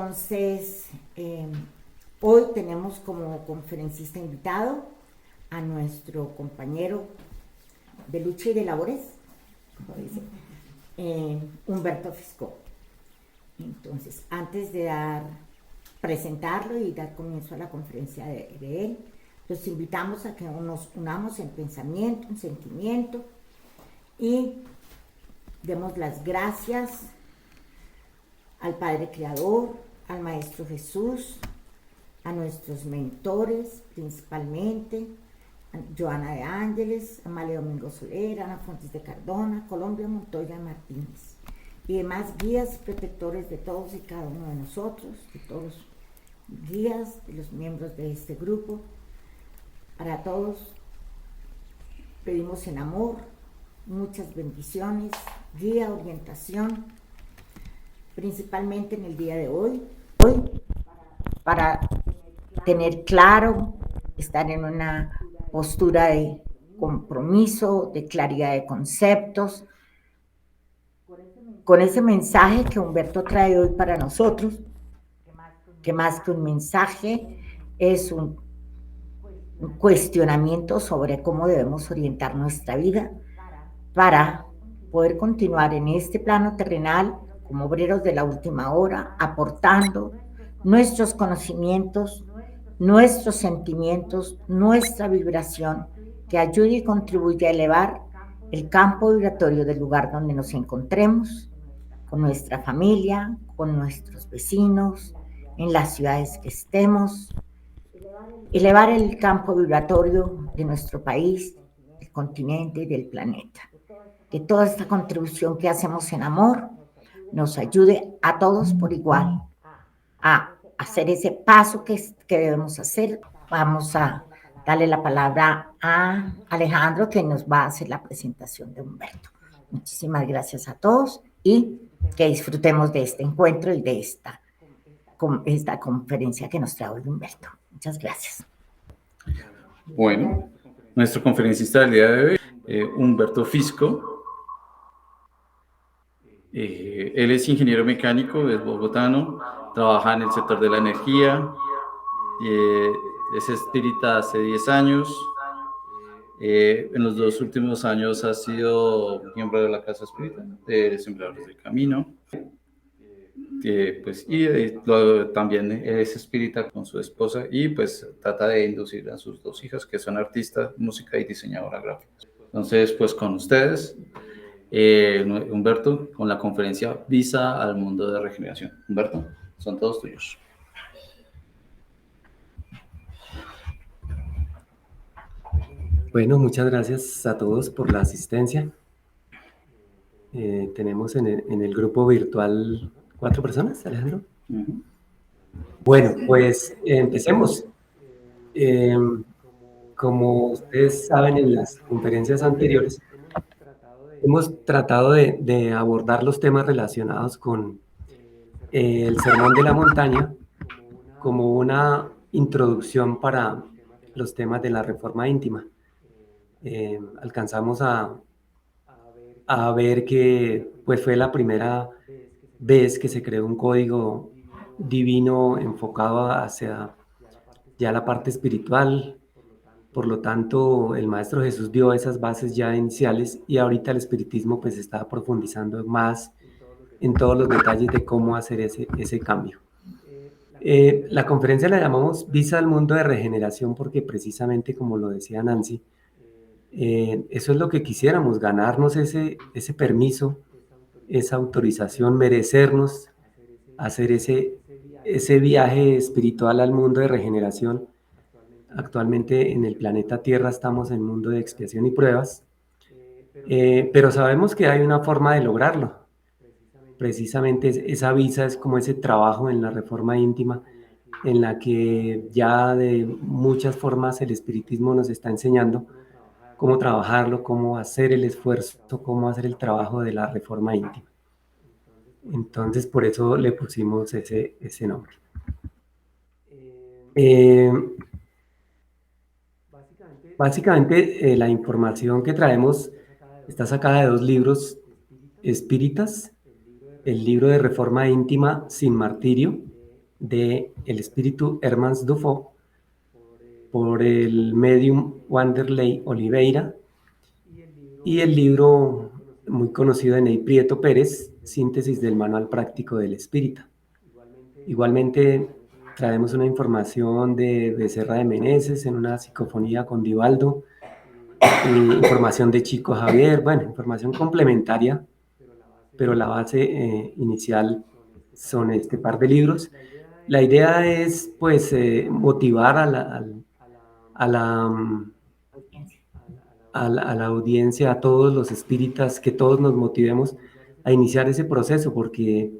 Entonces, hoy tenemos como conferencista invitado a nuestro compañero de lucha y de labores, como dice, Humberto Fisco. Entonces, antes de presentarlo y dar comienzo a la conferencia de él, los invitamos a que nos unamos en pensamiento, en sentimiento y demos las gracias al Padre Creador, al Maestro Jesús, a nuestros mentores principalmente, a Joana de Ángeles, a Amalia Domingo Solera, Ana Fontes de Cardona, Colombia Montoya Martínez y demás guías y protectores de todos y cada uno de nosotros, de todos los guías, de los miembros de este grupo. Para todos pedimos en amor muchas bendiciones, guía, orientación, principalmente en el día de hoy para tener claro, estar en una postura de compromiso, de claridad de conceptos, con ese mensaje que Humberto trae hoy para nosotros, que más que un mensaje es un cuestionamiento sobre cómo debemos orientar nuestra vida para poder continuar en este plano terrenal como obreros de la última hora, aportando nuestros conocimientos, nuestros sentimientos, nuestra vibración, que ayude y contribuya a elevar el campo vibratorio del lugar donde nos encontremos, con nuestra familia, con nuestros vecinos, en las ciudades que estemos, elevar el campo vibratorio de nuestro país, del continente y del planeta. Que toda esta contribución que hacemos en amor nos ayude a todos por igual a hacer ese paso que debemos hacer. Vamos a darle la palabra a Alejandro, que nos va a hacer la presentación de Humberto. Muchísimas gracias a todos y que disfrutemos de este encuentro y de esta conferencia que nos trae hoy Humberto. Muchas gracias. Bueno, nuestro conferencista del día de hoy, Humberto Fisco. Él es ingeniero mecánico, es bogotano, trabaja en el sector de la energía, es espírita hace 10 años. En los 2 últimos años ha sido miembro de la Casa Espírita, de Sembradores del Camino. También es espírita con su esposa y pues trata de inducir a sus 2 hijas que son artistas, música y diseñadora gráfica. Entonces, pues con ustedes, Humberto, con la conferencia Visa al Mundo de Regeneración. Humberto, son todos tuyos. Bueno, muchas gracias a todos por la asistencia. Tenemos en el grupo virtual 4 personas, Alejandro. Uh-huh. Bueno, pues empecemos. Como ustedes saben, en las conferencias anteriores hemos tratado de abordar los temas relacionados con el Sermón de la Montaña como una introducción para los temas de la reforma íntima. Alcanzamos a ver que pues, fue la primera vez que se creó un código divino enfocado hacia ya la parte espiritual. Por lo tanto, el Maestro Jesús dio esas bases ya iniciales y ahorita el espiritismo pues está profundizando más en todos los detalles de cómo hacer ese cambio. La conferencia la llamamos Visa al Mundo de Regeneración porque precisamente como lo decía Nancy, eso es lo que quisiéramos, ganarnos ese permiso, esa autorización, merecernos hacer ese viaje espiritual al mundo de regeneración. Actualmente en el planeta Tierra estamos en mundo de expiación y pruebas, pero sabemos que hay una forma de lograrlo. Precisamente esa visa es como ese trabajo en la reforma íntima, en la que ya de muchas formas el espiritismo nos está enseñando cómo trabajarlo, cómo hacer el esfuerzo, cómo hacer el trabajo de la reforma íntima. Entonces, por eso le pusimos ese nombre. Básicamente, la información que traemos está sacada de 2 libros espíritas, el libro de Reforma Íntima sin Martirio, de El espíritu Hermans Dufo por el medium Wanderley Oliveira y el libro muy conocido de Ney Prieto Pérez, Síntesis del Manual Práctico del Espírita. Igualmente traemos una información de Becerra de Meneses en una psicofonía con Divaldo, información de Chico Javier, bueno, información complementaria, pero la base inicial son este par de libros. La idea es, pues, motivar a la audiencia, a todos los espíritas, que todos nos motivemos a iniciar ese proceso, porque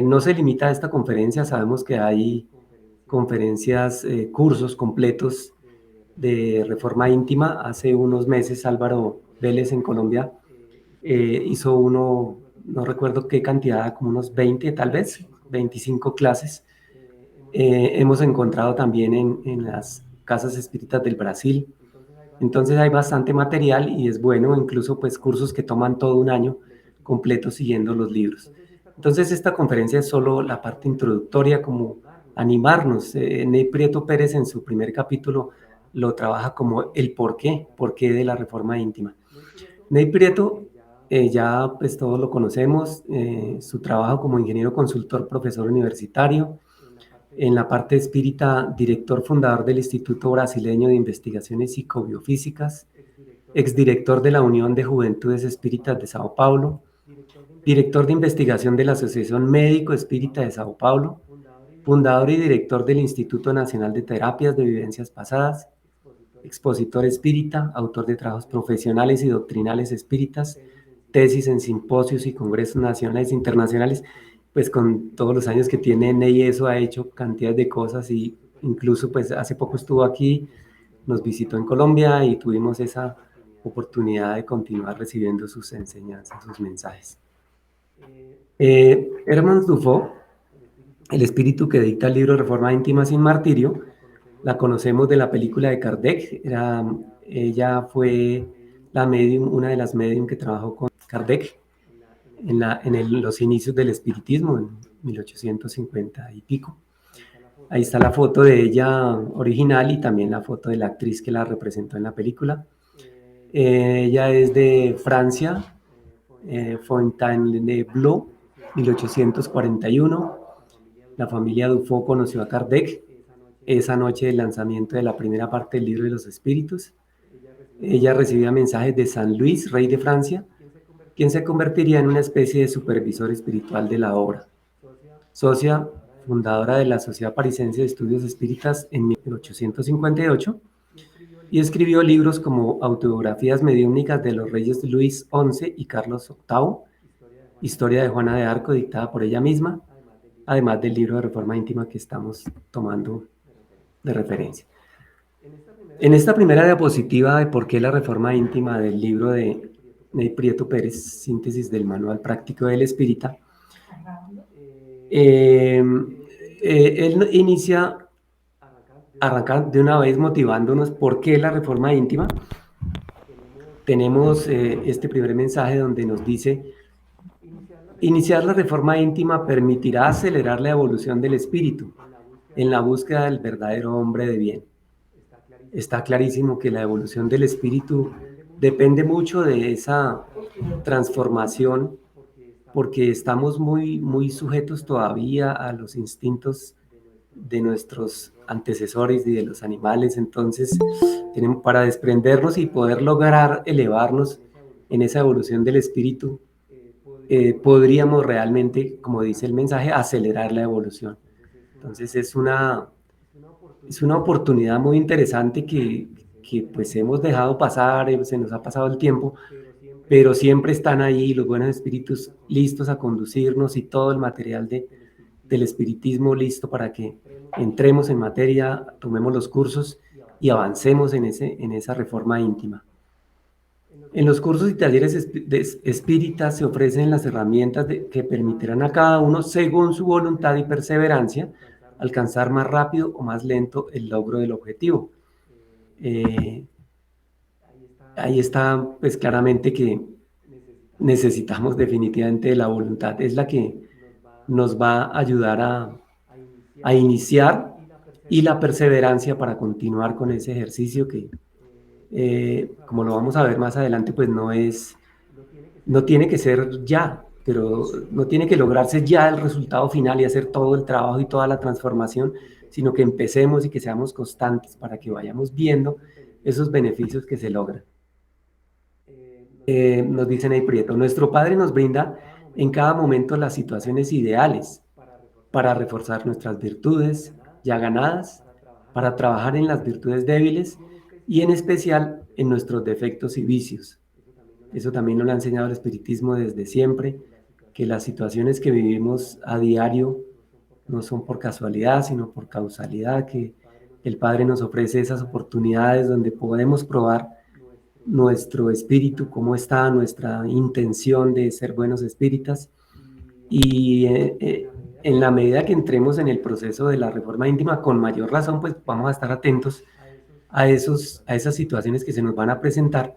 no se limita a esta conferencia, sabemos que hay conferencias, cursos completos de reforma íntima. Hace unos meses Álvaro Vélez en Colombia hizo uno, no recuerdo qué cantidad, como unos 20 tal vez, 25 clases. Hemos encontrado también en las casas espíritas del Brasil. Entonces hay bastante material y es bueno, incluso pues cursos que toman todo un año completo siguiendo los libros. Entonces esta conferencia es solo la parte introductoria, como animarnos. Ney Prieto Pérez en su primer capítulo lo trabaja como el porqué de la reforma íntima. Ney Prieto, ya pues todos lo conocemos, su trabajo como ingeniero consultor, profesor universitario, en la parte espírita, director fundador del Instituto Brasileño de Investigaciones Psicobiofísicas, exdirector de la Unión de Juventudes Espíritas de Sao Paulo, director de investigación de la Asociación Médico Espírita de Sao Paulo, fundador y director del Instituto Nacional de Terapias de Vivencias Pasadas, expositor espírita, autor de trabajos profesionales y doctrinales espíritas, tesis en simposios y congresos nacionales e internacionales. Pues con todos los años que tiene Ney, eso ha hecho cantidad de cosas, y incluso pues hace poco estuvo aquí, nos visitó en Colombia y tuvimos esa oportunidad de continuar recibiendo sus enseñanzas, sus mensajes. Hermans Dufo, el espíritu que dicta el libro Reforma Íntima sin Martirio, la conocemos de la película de Kardec. Ella fue la medium, una de las medium que trabajó con Kardec en los inicios del espiritismo, en 1850 y pico. Ahí está la foto de ella original y también la foto de la actriz que la representó en la película. Ella es de Francia, Fontainebleau, 1841. La familia Dufo conoció a Kardec esa noche del lanzamiento de la primera parte del libro de los espíritus. Ella recibía mensajes de San Luis, rey de Francia, quien se convertiría en una especie de supervisor espiritual de la obra. Socia fundadora de la Sociedad Parisense de Estudios Espíritas en 1858, y escribió libros como Autobiografías mediúmnicas de los reyes Luis XI y Carlos VIII, Historia de Juana de Arco, dictada por ella misma, además del libro de Reforma Íntima que estamos tomando de referencia. En esta primera diapositiva de por qué la Reforma Íntima, del libro de Ney Prieto Pérez, Síntesis del Manual Práctico del Espírita, él inicia, arranca de una vez motivándonos por qué la Reforma Íntima. Tenemos este primer mensaje donde nos dice: iniciar la Reforma Íntima permitirá acelerar la evolución del espíritu en la búsqueda del verdadero hombre de bien. Está clarísimo que la evolución del espíritu depende mucho de esa transformación, porque estamos muy sujetos todavía a los instintos de nuestros antecesores y de los animales. Entonces, para desprendernos y poder lograr elevarnos en esa evolución del espíritu, podríamos realmente, como dice el mensaje, acelerar la evolución. Entonces es una oportunidad muy interesante que pues hemos dejado pasar, se nos ha pasado el tiempo, pero siempre están ahí los buenos espíritus listos a conducirnos, y todo el material del espiritismo listo para que entremos en materia, tomemos los cursos y avancemos en esa reforma íntima. En los cursos y talleres espíritas se ofrecen las herramientas que permitirán a cada uno, según su voluntad y perseverancia, alcanzar más rápido o más lento el logro del objetivo. Ahí está pues claramente que necesitamos definitivamente de la voluntad. Es la que nos va a ayudar a iniciar, y la perseverancia para continuar con ese ejercicio que, como lo vamos a ver más adelante, pues no tiene que ser ya, pero no tiene que lograrse ya el resultado final y hacer todo el trabajo y toda la transformación, sino que empecemos y que seamos constantes para que vayamos viendo esos beneficios que se logran. Nos dicen ahí Prieto, nuestro Padre nos brinda en cada momento las situaciones ideales para reforzar nuestras virtudes ya ganadas, para trabajar en las virtudes débiles y en especial en nuestros defectos y vicios. Eso también nos lo ha enseñado el espiritismo desde siempre, que las situaciones que vivimos a diario no son por casualidad, sino por causalidad, que el Padre nos ofrece esas oportunidades donde podemos probar nuestro espíritu, cómo está nuestra intención de ser buenos espíritas. Y en la medida que entremos en el proceso de la reforma íntima, con mayor razón, pues vamos a estar atentos a esas situaciones que se nos van a presentar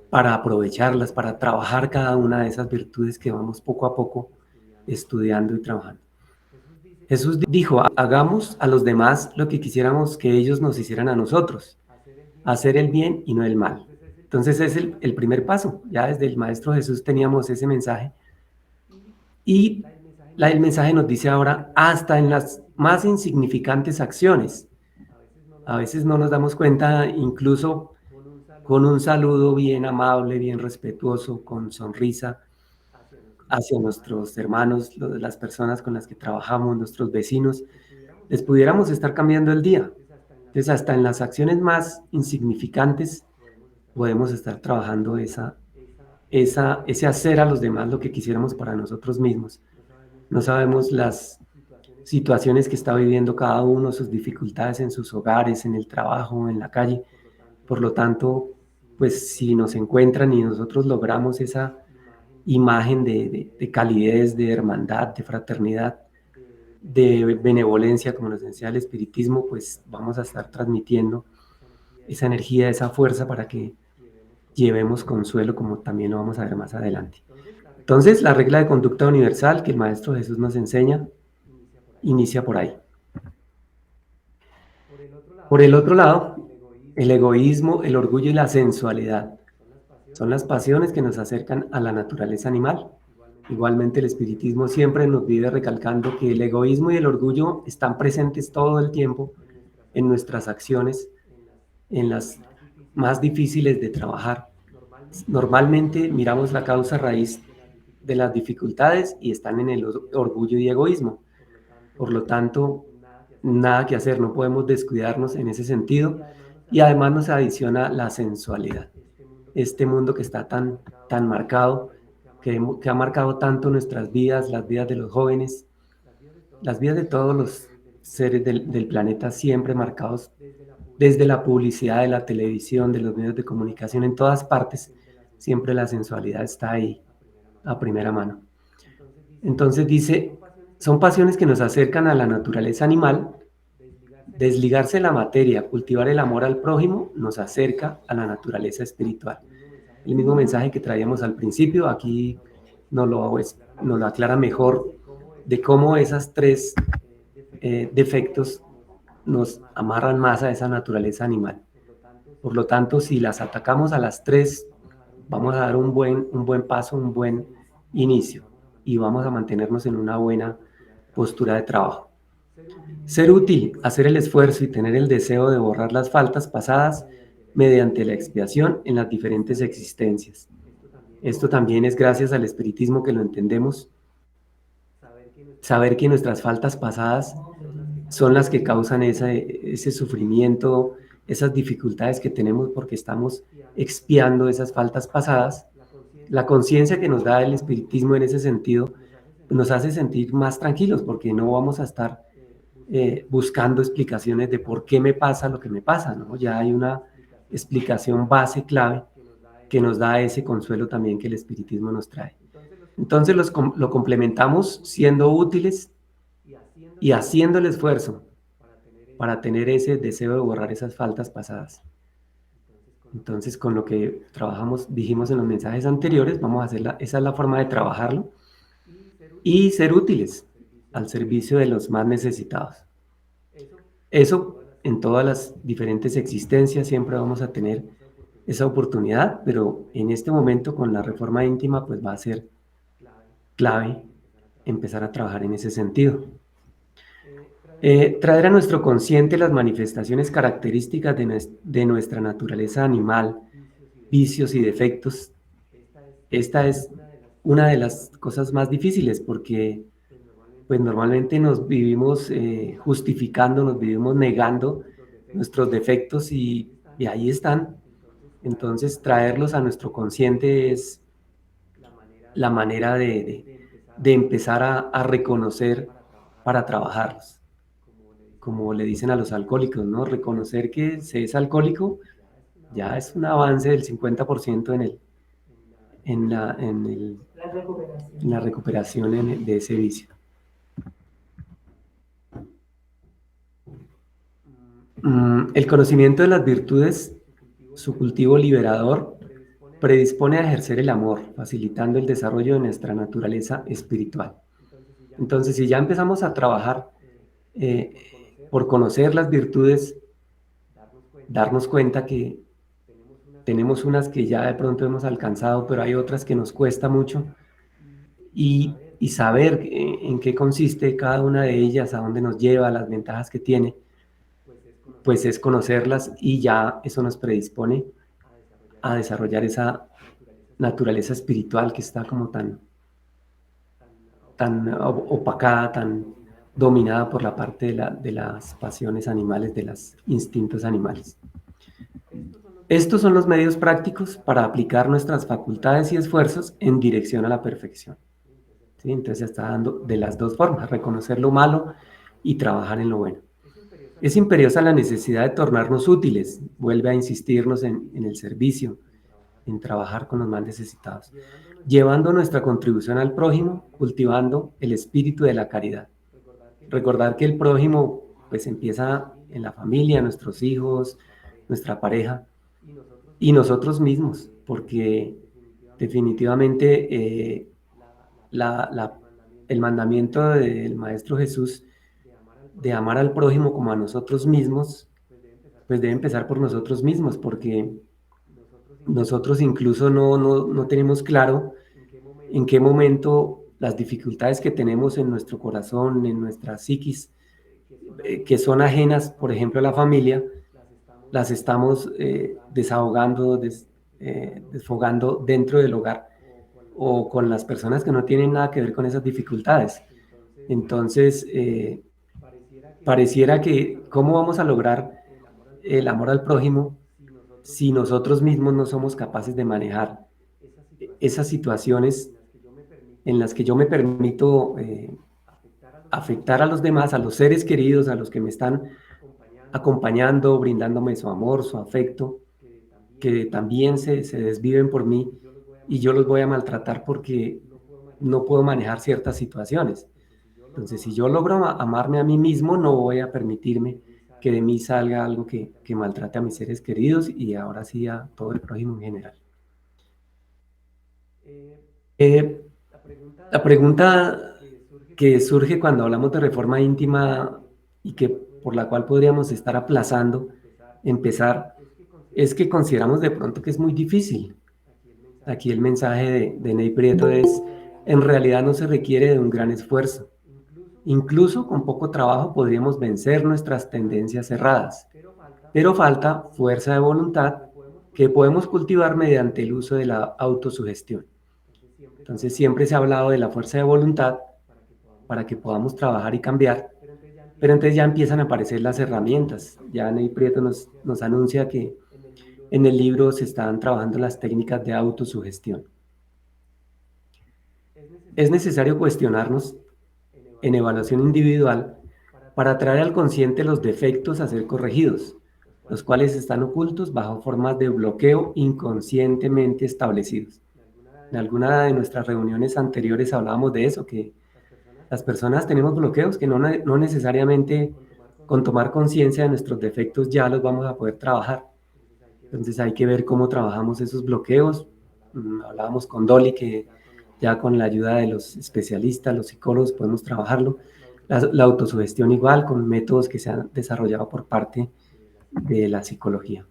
para aprovecharlas, para trabajar cada una de esas virtudes que vamos poco a poco estudiando y trabajando. Jesús dijo, hagamos a los demás lo que quisiéramos que ellos nos hicieran a nosotros, hacer el bien y no el mal. Entonces es el primer paso. Ya desde el Maestro Jesús teníamos ese mensaje. Y el mensaje nos dice ahora, hasta en las más insignificantes acciones. A veces no nos damos cuenta, incluso con un saludo bien amable, bien respetuoso, con sonrisa hacia nuestros hermanos, las personas con las que trabajamos, nuestros vecinos, les pudiéramos estar cambiando el día. Entonces, hasta en las acciones más insignificantes podemos estar trabajando ese hacer a los demás lo que quisiéramos para nosotros mismos. No sabemos las situaciones que está viviendo cada uno, sus dificultades en sus hogares, en el trabajo, en la calle. Por lo tanto, pues si nos encuentran y nosotros logramos esa imagen de calidez, de hermandad, de fraternidad, de benevolencia, como nos enseña el espiritismo, pues vamos a estar transmitiendo esa energía, esa fuerza para que llevemos consuelo, como también lo vamos a ver más adelante. Entonces, la regla de conducta universal que el Maestro Jesús nos enseña inicia por ahí. Por el otro lado, el egoísmo, el orgullo y la sensualidad son las pasiones que nos acercan a la naturaleza animal. Igualmente, el espiritismo siempre nos vive recalcando que el egoísmo y el orgullo están presentes todo el tiempo en nuestras acciones, en las más difíciles de trabajar. Normalmente miramos la causa raíz de las dificultades y están en el orgullo y egoísmo. Por lo tanto, nada que hacer, no podemos descuidarnos en ese sentido, y además nos adiciona la sensualidad. Este mundo que está tan marcado, que ha marcado tanto nuestras vidas, las vidas de los jóvenes, las vidas de todos los seres del planeta, siempre marcados desde la publicidad, de la televisión, de los medios de comunicación, en todas partes, siempre la sensualidad está ahí a primera mano. Entonces dice, son pasiones que nos acercan a la naturaleza animal. Desligarse de la materia, cultivar el amor al prójimo, nos acerca a la naturaleza espiritual. El mismo mensaje que traíamos al principio, aquí nos lo aclara mejor, de cómo esas tres defectos nos amarran más a esa naturaleza animal. Por lo tanto, si las atacamos a las tres, vamos a dar un buen paso, un buen inicio, y vamos a mantenernos en una buena postura de trabajo. Ser útil, hacer el esfuerzo y tener el deseo de borrar las faltas pasadas mediante la expiación en las diferentes existencias. Esto también es gracias al espiritismo que lo entendemos. Saber que nuestras faltas pasadas son las que causan ese sufrimiento, esas dificultades que tenemos porque estamos expiando esas faltas pasadas. La conciencia que nos da el espiritismo en ese sentido nos hace sentir más tranquilos porque no vamos a estar buscando explicaciones de por qué me pasa lo que me pasa, ¿no? Ya hay una explicación base clave que nos da ese consuelo también que el espiritismo nos trae. Entonces lo complementamos siendo útiles y haciendo el esfuerzo para tener ese deseo de borrar esas faltas pasadas. Entonces, con lo que trabajamos, dijimos en los mensajes anteriores, vamos a hacer esa es la forma de trabajarlo, y ser útiles. al servicio de los más necesitados. Eso en todas las diferentes existencias siempre vamos a tener esa oportunidad, pero en este momento con la reforma íntima pues va a ser clave empezar a trabajar en ese sentido. Traer a nuestro consciente las manifestaciones características de nuestra naturaleza animal, vicios y defectos. Esta es una de las cosas más difíciles porque pues normalmente nos vivimos justificando, nos vivimos negando nuestros defectos y ahí están. Entonces traerlos a nuestro consciente es la manera de empezar a reconocer para trabajarlos. Como le dicen a los alcohólicos, ¿no? Reconocer que se es alcohólico ya es un avance del 50% en la recuperación de ese vicio. El conocimiento de las virtudes, su cultivo liberador, predispone a ejercer el amor, facilitando el desarrollo de nuestra naturaleza espiritual. Entonces, si ya empezamos a trabajar por conocer las virtudes, darnos cuenta que tenemos unas que ya de pronto hemos alcanzado, pero hay otras que nos cuesta mucho, y saber en qué consiste cada una de ellas, a dónde nos lleva, las ventajas que tiene, pues es conocerlas y ya eso nos predispone a desarrollar esa naturaleza espiritual que está como tan opacada, tan dominada por la parte de las pasiones animales, de los instintos animales. Estos son los medios prácticos para aplicar nuestras facultades y esfuerzos en dirección a la perfección. ¿Sí? Entonces ya está dando de las dos formas, reconocer lo malo y trabajar en lo bueno. Es imperiosa la necesidad de tornarnos útiles, vuelve a insistirnos en el servicio, en trabajar con los más necesitados, llevando nuestra contribución al prójimo, cultivando el espíritu de la caridad. Recordar que el prójimo pues empieza en la familia, nuestros hijos, nuestra pareja y nosotros mismos, porque definitivamente el mandamiento del Maestro Jesús de amar al prójimo como a nosotros mismos, pues debe empezar por nosotros mismos, porque nosotros incluso no tenemos claro en qué momento las dificultades que tenemos en nuestro corazón, en nuestra psiquis, que son ajenas, por ejemplo, a la familia, las estamos desahogando, desfogando dentro del hogar o con las personas que no tienen nada que ver con esas dificultades. Entonces, pareciera que, ¿cómo vamos a lograr el amor al prójimo si nosotros mismos no somos capaces de manejar esas situaciones en las que yo me permito afectar a los demás, a los seres queridos, a los que me están acompañando, brindándome su amor, su afecto, que también se desviven por mí y yo los voy a maltratar porque no puedo manejar ciertas situaciones? Entonces, si yo logro amarme a mí mismo, no voy a permitirme que de mí salga algo que maltrate a mis seres queridos y ahora sí a todo el prójimo en general. La pregunta que surge cuando hablamos de reforma íntima y que por la cual podríamos estar aplazando empezar, es que consideramos de pronto que es muy difícil. Aquí el mensaje de Ney Prieto es, en realidad no se requiere de un gran esfuerzo. Incluso con poco trabajo podríamos vencer nuestras tendencias cerradas, pero falta fuerza de voluntad que podemos cultivar mediante el uso de la autosugestión. Entonces siempre se ha hablado de la fuerza de voluntad para que podamos trabajar y cambiar, pero entonces ya empiezan a aparecer las herramientas. Ya Ney Prieto nos anuncia que en el libro se están trabajando las técnicas de autosugestión. Es necesario cuestionarnos en evaluación individual para traer al consciente los defectos a ser corregidos, los cuales están ocultos bajo formas de bloqueo inconscientemente establecidos. En alguna de nuestras reuniones anteriores hablábamos de eso, que las personas tenemos bloqueos que no necesariamente con tomar conciencia de nuestros defectos ya los vamos a poder trabajar. Entonces hay que ver cómo trabajamos esos bloqueos. Hablábamos con Dolly que ya con la ayuda de los especialistas, los psicólogos, podemos trabajarlo. La autosugestión igual, con métodos que se han desarrollado por parte de la psicología.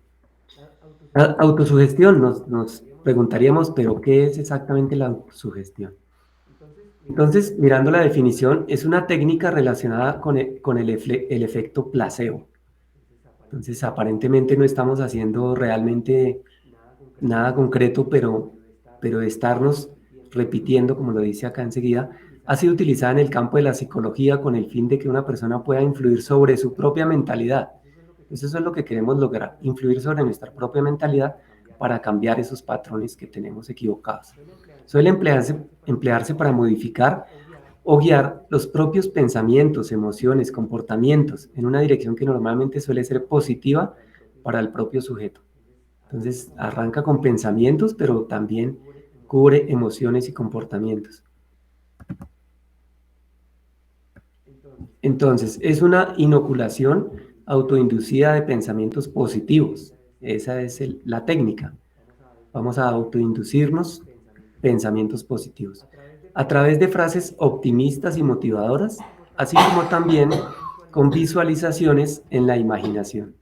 La autosugestión, nos preguntaríamos, ¿pero qué es exactamente la autosugestión? Entonces, mirando la definición, es una técnica relacionada con el efecto placebo. Entonces, aparentemente no estamos haciendo realmente nada concreto, pero estarnos repitiendo, como lo dice acá enseguida, ha sido utilizada en el campo de la psicología con el fin de que una persona pueda influir sobre su propia mentalidad. Eso es lo que queremos lograr, influir sobre nuestra propia mentalidad para cambiar esos patrones que tenemos equivocados. Suele emplearse para modificar o guiar los propios pensamientos, emociones, comportamientos en una dirección que normalmente suele ser positiva para el propio sujeto. Entonces, arranca con pensamientos, pero también cubre emociones y comportamientos. Entonces, es una inoculación autoinducida de pensamientos positivos. Esa es la técnica. Vamos a autoinducirnos pensamientos positivos a través de frases optimistas y motivadoras, así como también con visualizaciones en la imaginación.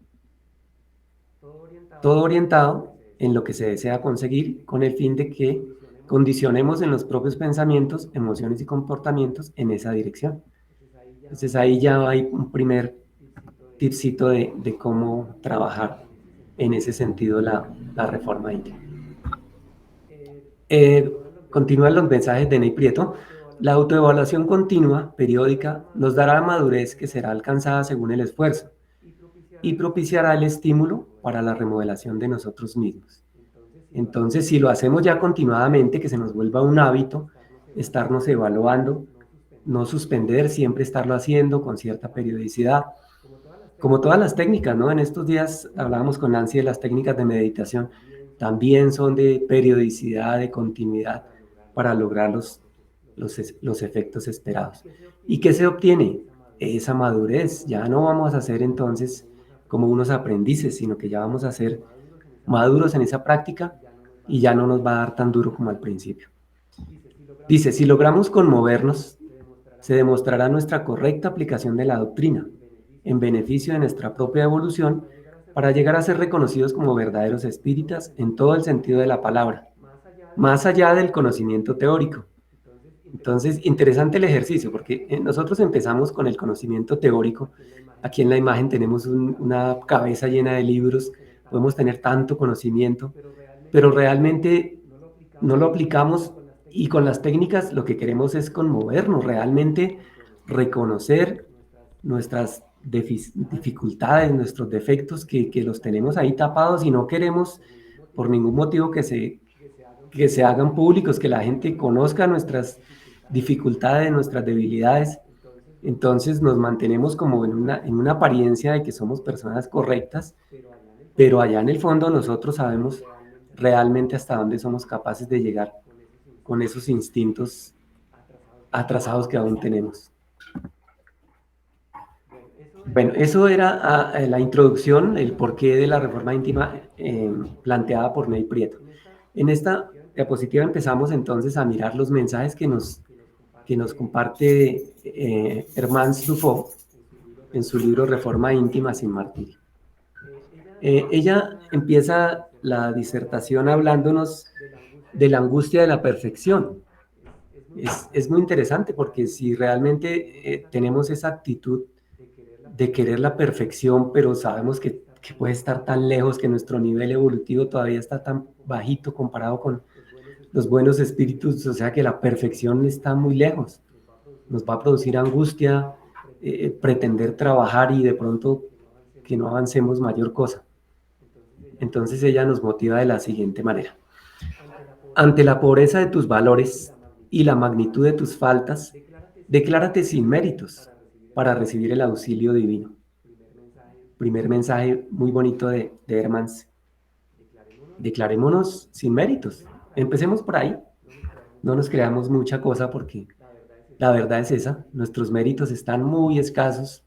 Todo orientado en lo que se desea conseguir con el fin de que condicionemos en los propios pensamientos, emociones y comportamientos en esa dirección. Entonces ahí ya hay un primer tipcito de cómo trabajar en ese sentido la reforma íntima. Continúan los mensajes de Ney Prieto. La autoevaluación continua, periódica, nos dará madurez que será alcanzada según el esfuerzo y propiciará el estímulo para la remodelación de nosotros mismos. Entonces, si lo hacemos ya continuadamente, que se nos vuelva un hábito, estarnos evaluando, no suspender, siempre estarlo haciendo con cierta periodicidad, como todas las técnicas, ¿no? En estos días hablábamos con Nancy de las técnicas de meditación, también son de periodicidad, de continuidad, para lograr los efectos esperados. ¿Y qué se obtiene? Esa madurez. Ya no vamos a ser entonces como unos aprendices, sino que ya vamos a ser maduros en esa práctica y ya no nos va a dar tan duro como al principio. Dice, si logramos conmovernos, se demostrará nuestra correcta aplicación de la doctrina, en beneficio de nuestra propia evolución, para llegar a ser reconocidos como verdaderos espíritas en todo el sentido de la palabra, más allá del conocimiento teórico. Entonces, interesante el ejercicio, porque nosotros empezamos con el conocimiento teórico. Aquí en la imagen tenemos una cabeza llena de libros, podemos tener tanto conocimiento, pero realmente no lo aplicamos y con las técnicas lo que queremos es conmovernos, realmente reconocer nuestras dificultades, nuestros defectos que los tenemos ahí tapados y no queremos por ningún motivo que se hagan públicos, que la gente conozca nuestras dificultades, nuestras debilidades. Entonces nos mantenemos como en una apariencia de que somos personas correctas, pero allá en el fondo nosotros sabemos realmente hasta dónde somos capaces de llegar con esos instintos atrasados que aún tenemos. Bueno, eso era la introducción, el porqué de la reforma íntima planteada por Ney Prieto. En esta diapositiva empezamos entonces a mirar los mensajes que nos comparte Hermance Dufaux en su libro Reforma íntima sin martirio. Ella empieza la disertación hablándonos de la angustia de la perfección. Es muy interesante porque si realmente tenemos esa actitud de querer la perfección, pero sabemos que puede estar tan lejos, que nuestro nivel evolutivo todavía está tan bajito comparado con los buenos espíritus, o sea que la perfección está muy lejos. Nos va a producir angustia, pretender trabajar y de pronto que no avancemos mayor cosa. Entonces ella nos motiva de la siguiente manera. Ante la pobreza de tus valores y la magnitud de tus faltas, declárate sin méritos para recibir el auxilio divino. Primer mensaje muy bonito de Hermance. Declarémonos sin méritos. Empecemos por ahí. No nos creamos mucha cosa porque la verdad es esa. Nuestros méritos están muy escasos.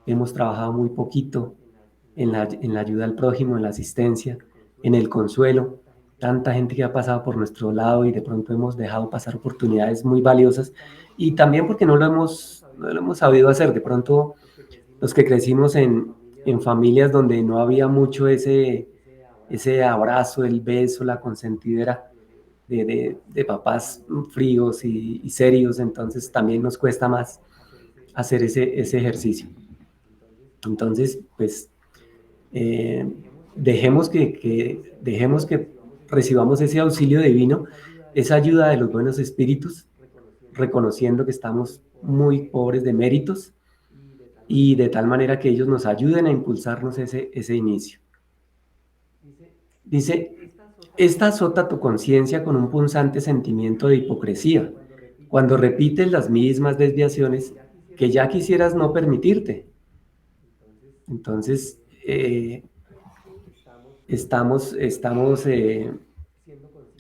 Hemos trabajado muy poquito en la ayuda al prójimo, en la asistencia, en el consuelo. Tanta gente que ha pasado por nuestro lado y de pronto hemos dejado pasar oportunidades muy valiosas y también porque no lo hemos no lo hemos sabido hacer. De pronto, los que crecimos en familias donde no había mucho ese abrazo, el beso, la consentidera de papás fríos y serios, entonces también nos cuesta más hacer ese ejercicio. Entonces, pues, dejemos que recibamos ese auxilio divino, esa ayuda de los buenos espíritus, reconociendo que estamos muy pobres de méritos y de tal manera que ellos nos ayuden a impulsarnos ese inicio. Dice, esta azota tu conciencia con un punzante sentimiento de hipocresía, cuando repites las mismas desviaciones que ya quisieras no permitirte. Entonces, estamos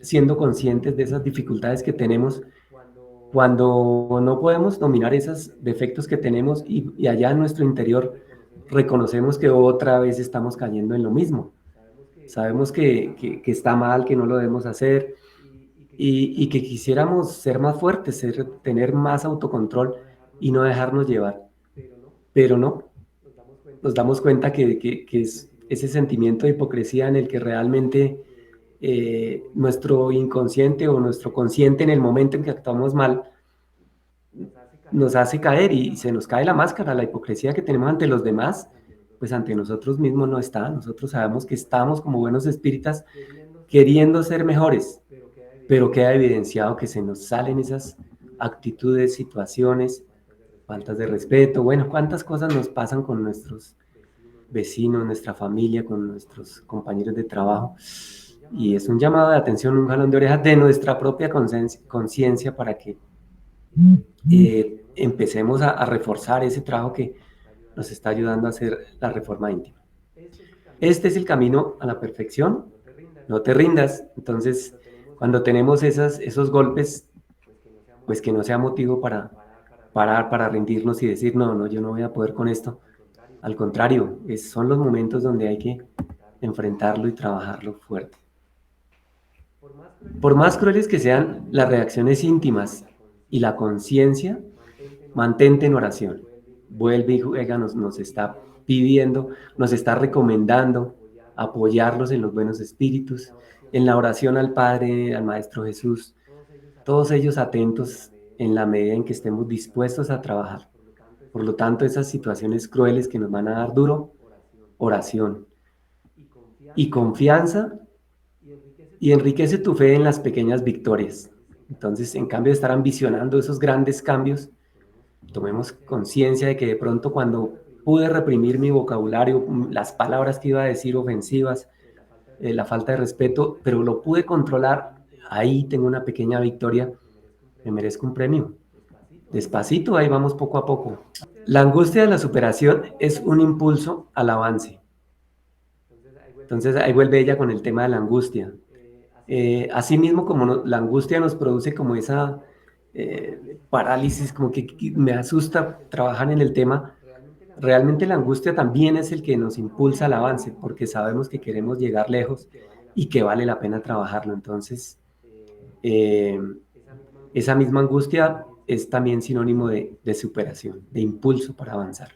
siendo conscientes de esas dificultades que tenemos cuando no podemos dominar esos defectos que tenemos y allá en nuestro interior reconocemos que otra vez estamos cayendo en lo mismo. Sabemos que está mal, que no lo debemos hacer y que quisiéramos ser más fuertes, tener más autocontrol y no dejarnos llevar. Pero no, nos damos cuenta que es ese sentimiento de hipocresía en el que realmente nuestro inconsciente o nuestro consciente en el momento en que actuamos mal nos hace caer y se nos cae la máscara, la hipocresía que tenemos ante los demás, pues ante nosotros mismos no está. Nosotros sabemos que estamos como buenos espíritas queriendo ser mejores, pero queda evidenciado que se nos salen esas actitudes, situaciones, faltas de respeto. Bueno, cuántas cosas nos pasan con nuestros vecinos, nuestra familia, con nuestros compañeros de trabajo. Y es un llamado de atención, un jalón de orejas de nuestra propia conciencia para que empecemos a reforzar ese trabajo que nos está ayudando a hacer la reforma íntima. Este es el camino a la perfección, no te rindas. Entonces, cuando tenemos esos golpes, pues que no sea motivo para parar, para rendirnos y decir, no, yo no voy a poder con esto. Al contrario, son los momentos donde hay que enfrentarlo y trabajarlo fuerte. Por más crueles que sean las reacciones íntimas y la conciencia, mantente en oración. Vuelve y juega, nos está pidiendo, nos está recomendando apoyarlos en los buenos espíritus, en la oración al Padre, al Maestro Jesús, todos ellos atentos en la medida en que estemos dispuestos a trabajar. Por lo tanto, esas situaciones crueles que nos van a dar duro, oración y confianza, y enriquece tu fe en las pequeñas victorias. Entonces, en cambio de estar ambicionando esos grandes cambios, tomemos conciencia de que de pronto cuando pude reprimir mi vocabulario, las palabras que iba a decir ofensivas, la falta de respeto, pero lo pude controlar, ahí tengo una pequeña victoria, me merezco un premio. Despacito, ahí vamos poco a poco. La angustia de la superación es un impulso al avance. Entonces ahí vuelve ella con el tema de la angustia. Asimismo, como la angustia nos produce como esa parálisis, como que me asusta trabajar en el tema, realmente la angustia también es el que nos impulsa al avance, porque sabemos que queremos llegar lejos y que vale la pena trabajarlo. Entonces, esa misma angustia es también sinónimo de superación, de impulso para avanzar.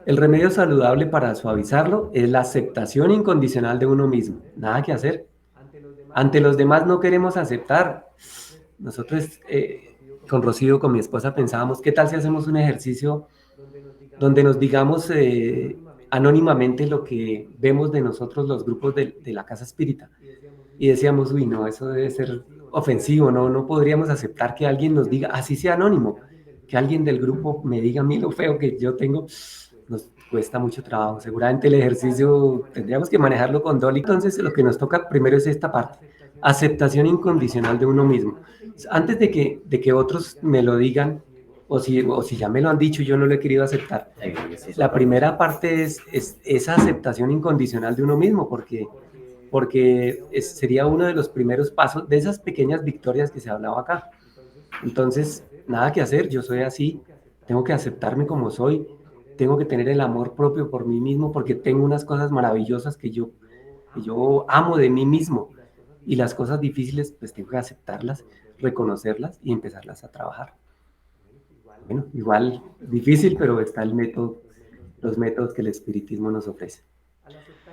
El remedio saludable para suavizarlo es la aceptación incondicional de uno mismo. Nada que hacer. Ante los demás no queremos aceptar. Nosotros con Rocío, con mi esposa, pensábamos, ¿qué tal si hacemos un ejercicio donde nos digamos anónimamente lo que vemos de nosotros los grupos de la Casa Espírita? Y decíamos, uy, no, eso debe ser ofensivo, no podríamos aceptar que alguien nos diga, así sea anónimo, que alguien del grupo me diga a mí lo feo que yo tengo. Nos cuesta mucho trabajo. Seguramente el ejercicio tendríamos que manejarlo con Dolly. Entonces, lo que nos toca primero es esta parte, aceptación incondicional de uno mismo. Antes de que otros me lo digan, o si ya me lo han dicho y yo no lo he querido aceptar, la primera parte es esa aceptación incondicional de uno mismo, porque sería uno de los primeros pasos de esas pequeñas victorias que se hablaba acá. Entonces, nada que hacer, yo soy así, tengo que aceptarme como soy, tengo que tener el amor propio por mí mismo, porque tengo unas cosas maravillosas que yo amo de mí mismo, y las cosas difíciles pues tengo que aceptarlas, reconocerlas y empezarlas a trabajar. Bueno, igual difícil, pero está el método, los métodos que el espiritismo nos ofrece.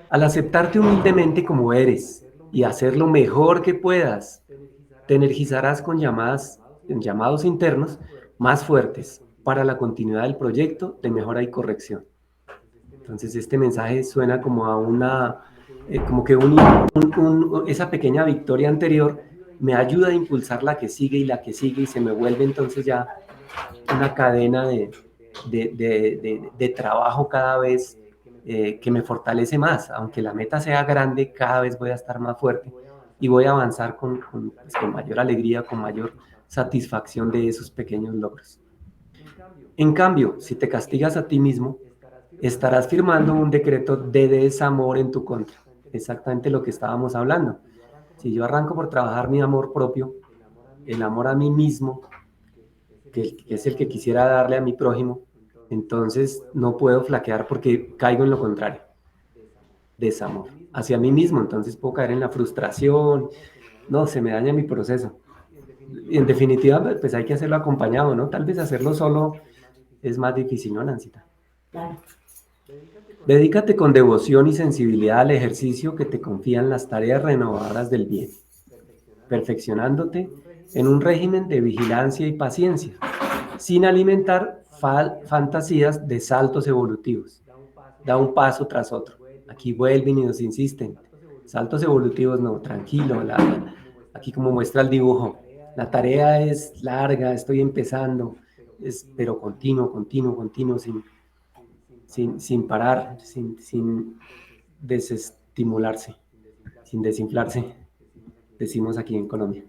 Al aceptarte humildemente como eres y hacer lo mejor que puedas, te energizarás con llamados internos más fuertes para la continuidad del proyecto de mejora y corrección. Entonces este mensaje suena como a como que esa pequeña victoria anterior me ayuda a impulsar la que sigue y la que sigue y se me vuelve entonces ya una cadena de trabajo cada vez que me fortalece más. Aunque la meta sea grande, cada vez voy a estar más fuerte y voy a avanzar pues, con mayor alegría, con mayor satisfacción de esos pequeños logros. En cambio, si te castigas a ti mismo, estarás firmando un decreto de desamor en tu contra. Exactamente lo que estábamos hablando. Si yo arranco por trabajar mi amor propio, el amor a mí mismo, que es el que quisiera darle a mi prójimo, entonces no puedo flaquear porque caigo en lo contrario, desamor hacia mí mismo, entonces puedo caer en la frustración, no, se me daña mi proceso. Y en definitiva, pues hay que hacerlo acompañado, ¿no? Tal vez hacerlo solo es más difícil, ¿no, Nancita? Claro. Dedícate con devoción y sensibilidad al ejercicio que te confían las tareas renovadoras del bien, perfeccionándote en un régimen de vigilancia y paciencia, sin alimentar fantasías de saltos evolutivos. Da un paso tras otro. Aquí vuelven y nos insisten. Saltos evolutivos no, tranquilo. Aquí como muestra el dibujo, la tarea es larga, estoy empezando, pero continuo, continuo, continuo, sin parar, sin desestimularse, sin desinflarse, decimos aquí en Colombia.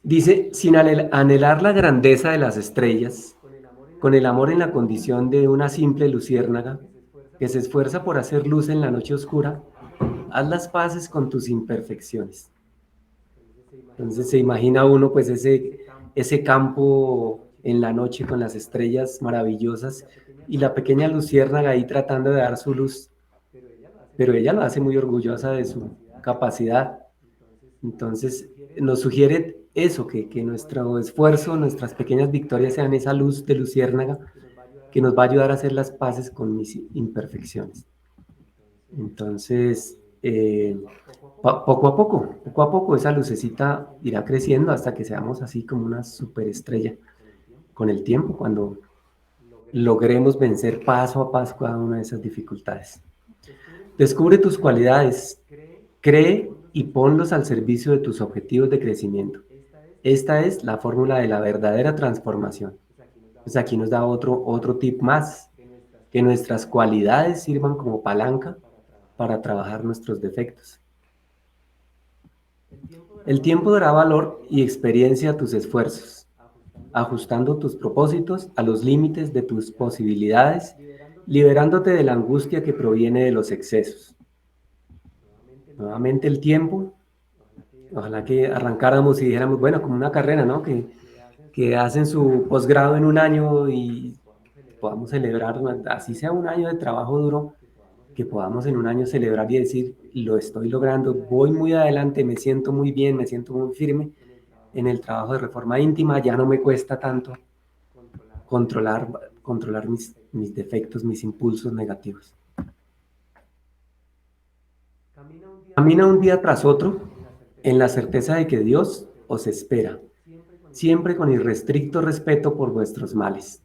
Dice, sin anhelar la grandeza de las estrellas, con el amor en la condición de una simple luciérnaga, que se esfuerza por hacer luz en la noche oscura, haz las paces con tus imperfecciones. Entonces se imagina uno pues ese campo en la noche con las estrellas maravillosas y la pequeña luciérnaga ahí tratando de dar su luz, pero ella lo hace muy orgullosa de su capacidad. Entonces nos sugiere eso, que nuestro esfuerzo, nuestras pequeñas victorias sean esa luz de luciérnaga que nos va a ayudar a hacer las paces con mis imperfecciones. Entonces, poco a poco esa lucecita irá creciendo hasta que seamos así como una superestrella con el tiempo, cuando logremos vencer paso a paso cada una de esas dificultades. Descubre tus cualidades, cree y ponlos al servicio de tus objetivos de crecimiento. Esta es la fórmula de la verdadera transformación. Pues aquí nos da otro tip más, que nuestras cualidades sirvan como palanca para trabajar nuestros defectos. El tiempo dará valor y experiencia a tus esfuerzos, ajustando tus propósitos a los límites de tus posibilidades, liberándote de la angustia que proviene de los excesos. Nuevamente el tiempo, ojalá que arrancáramos y dijéramos, bueno, como una carrera, ¿no? Que hacen su posgrado en un año y podamos celebrar, así sea un año de trabajo duro, que podamos en un año celebrar y decir, lo estoy logrando, voy muy adelante, me siento muy bien, me siento muy firme en el trabajo de reforma íntima, ya no me cuesta tanto controlar mis defectos, mis impulsos negativos. Camina un día tras otro en la certeza de que Dios os espera, siempre con irrestricto respeto por vuestros males.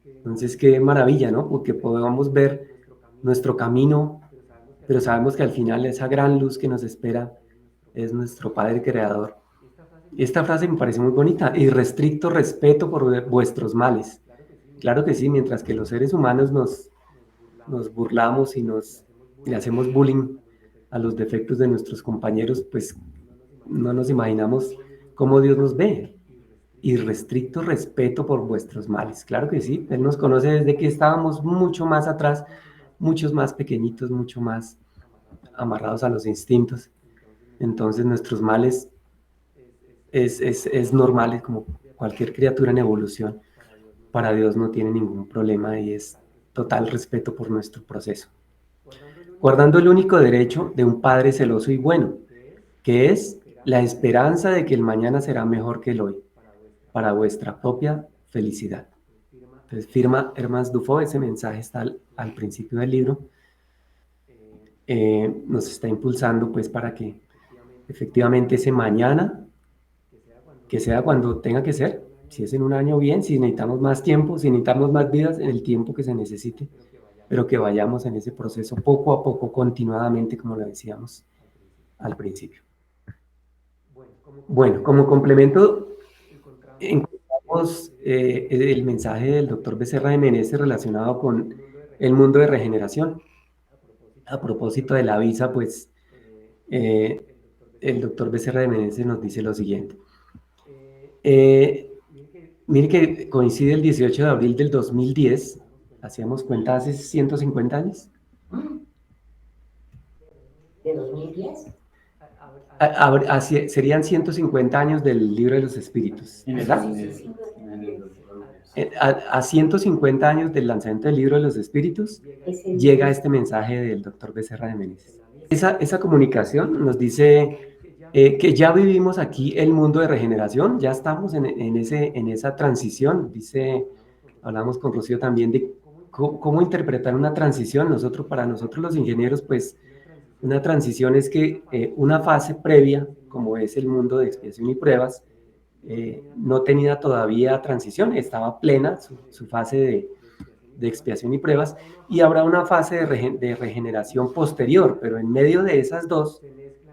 Entonces, qué maravilla, ¿no? Porque podamos ver nuestro camino, pero sabemos que al final esa gran luz que nos espera es nuestro Padre Creador. Esta frase me parece muy bonita, irrestricto respeto por vuestros males. Claro que sí, mientras que los seres humanos nos burlamos y le hacemos bullying a los defectos de nuestros compañeros, pues no nos imaginamos cómo Dios nos ve. Irrestricto respeto por vuestros males. Claro que sí, Él nos conoce desde que estábamos mucho más atrás, muchos más pequeñitos, mucho más amarrados a los instintos. Entonces nuestros males es normal, es como cualquier criatura en evolución. Para Dios no tiene ningún problema y es total respeto por nuestro proceso. Guardando el único derecho de un Padre celoso y bueno, que es la esperanza de que el mañana será mejor que el hoy. para vuestra propia felicidad. Entonces firma Hermance Dufault, ese mensaje está al principio del libro, nos está impulsando pues para que efectivamente ese mañana, que sea cuando tenga que ser, si es en un año bien, si necesitamos más tiempo, si necesitamos más vidas, en el tiempo que se necesite, pero que vayamos en ese proceso poco a poco, continuadamente, como lo decíamos al principio. Bueno, como complemento, encontramos el mensaje del doctor Becerra de Meneses relacionado con el mundo de regeneración. A propósito de la visa, pues el doctor Becerra de Meneses nos dice lo siguiente. Mire que coincide el 18 de abril del 2010, hacíamos cuenta hace 150 años. ¿De 2010? Serían 150 años del Libro de los Espíritus, ¿verdad? A 150 años del lanzamiento del Libro de los Espíritus, llega este mensaje del doctor Becerra de Meneses. Esa comunicación nos dice que ya vivimos aquí el mundo de regeneración, ya estamos en esa transición. Hablamos con Rocío también de cómo interpretar una transición. Para nosotros los ingenieros, pues una transición es que una fase previa, como es el mundo de expiación y pruebas, no tenía todavía transición, estaba plena su fase de expiación y pruebas, y habrá una fase de regeneración posterior, pero en medio de esas dos